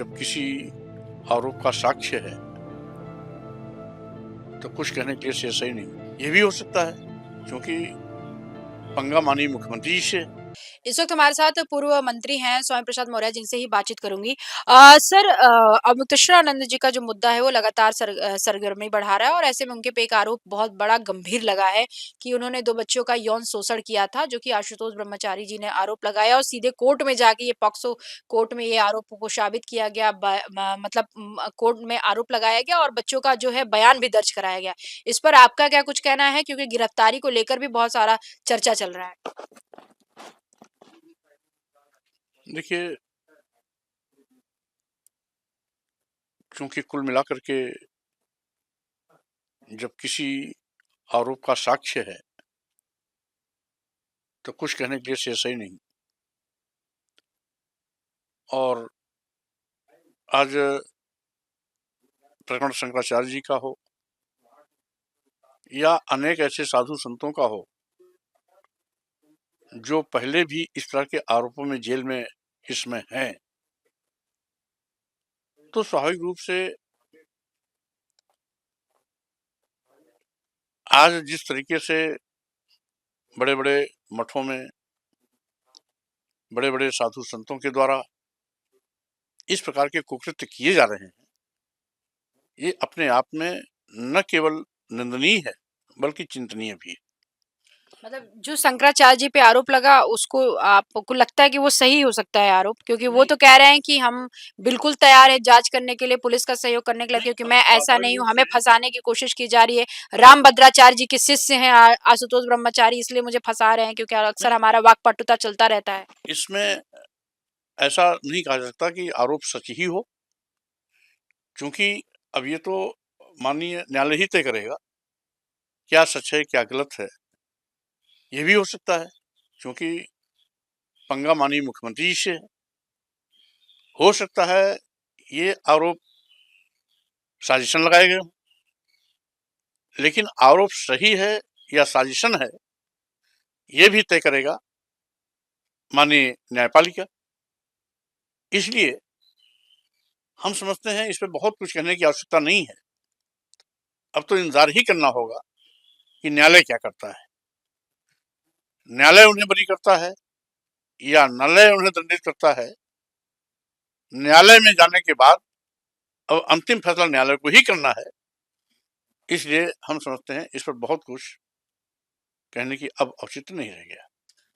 जब किसी आरोप का साक्ष्य है तो कुछ कहने के लिए शेष ही नहीं। ये भी हो सकता है क्योंकि पंगा माननीय मुख्यमंत्री जी से। इस वक्त हमारे साथ पूर्व मंत्री हैं स्वयं प्रसाद मौर्य, जिनसे ही बातचीत करूंगी। सर, अब मुक्तेश्वरानंद जी का जो मुद्दा है वो लगातार सरगर्मी बढ़ा रहा है और ऐसे में उनके पे एक आरोप बहुत बड़ा गंभीर लगा है कि उन्होंने 2 बच्चों का यौन शोषण किया था, जो कि आशुतोष ब्रह्मचारी जी ने आरोप लगाया और सीधे कोर्ट में जाके ये पॉक्सो कोर्ट में ये आरोप को साबित किया गया, मतलब कोर्ट में आरोप लगाया गया और बच्चों का जो है बयान भी दर्ज कराया गया। इस पर आपका क्या कुछ कहना है, क्योंकि गिरफ्तारी को लेकर भी बहुत सारा चर्चा चल रहा है। देखिए, क्योंकि कुल मिलाकर के जब किसी आरोप का साक्ष्य है तो कुछ कहने के लिए शेष ही नहीं। और आज प्रकरण शंकराचार्य जी का हो या अनेक ऐसे साधु संतों का हो जो पहले भी इस तरह के आरोपों में जेल में इसमें हैं, तो स्वाभाविक रूप से आज जिस तरीके से बड़े बड़े मठों में बड़े बड़े साधु संतों के द्वारा इस प्रकार के कुकृत्य किए जा रहे हैं, ये अपने आप में न केवल निंदनीय है बल्कि चिंतनीय भी। मतलब जो शंकराचार्य जी पे आरोप लगा, उसको आपको लगता है कि वो सही हो सकता है आरोप? क्योंकि वो नहीं, तो कह रहे हैं कि हम बिल्कुल तैयार हैं जांच करने के लिए, पुलिस का सहयोग करने के लिए, नहीं, क्योंकि अब मैं ऐसा स्वाभाविक नहीं हूँ, रूप हमें से फंसाने की कोशिश की जा रही है। रामभद्राचार्य जी के शिष्य हैं आशुतोष ब्रह्मचारी, इसलिए मुझे फंसा रहे हैं, क्योंकि अक्सर नहीं, हमारा वाकपटुता चलता रहता है। इसमें ऐसा नहीं कहा जा सकता कि आरोप सच ही हो, क्योंकि अब ये तो माननीय न्यायालय ही तय करेगा क्या सच है क्या गलत है। ये भी हो सकता है क्योंकि पंगा माननीय मुख्यमंत्री जी से है। हो सकता है ये आरोप साजिशन लगाए गए हों, लेकिन आरोप सही है या साजिशन है ये भी तय करेगा माननीय न्यायपालिका। इसलिए हम समझते हैं इस पे बहुत कुछ कहने की आवश्यकता नहीं है। अब तो इंतजार ही करना होगा कि न्यायालय क्या करता है। न्यायालय उन्हें बरी करता है या न्यायालय उन्हें दंडित करता है, न्यायालय में जाने के बाद अब अंतिम फैसला न्यायालय को ही करना है। इसलिए हम समझते हैं इस पर बहुत कुछ कहने की अब औचित्य नहीं रह गया।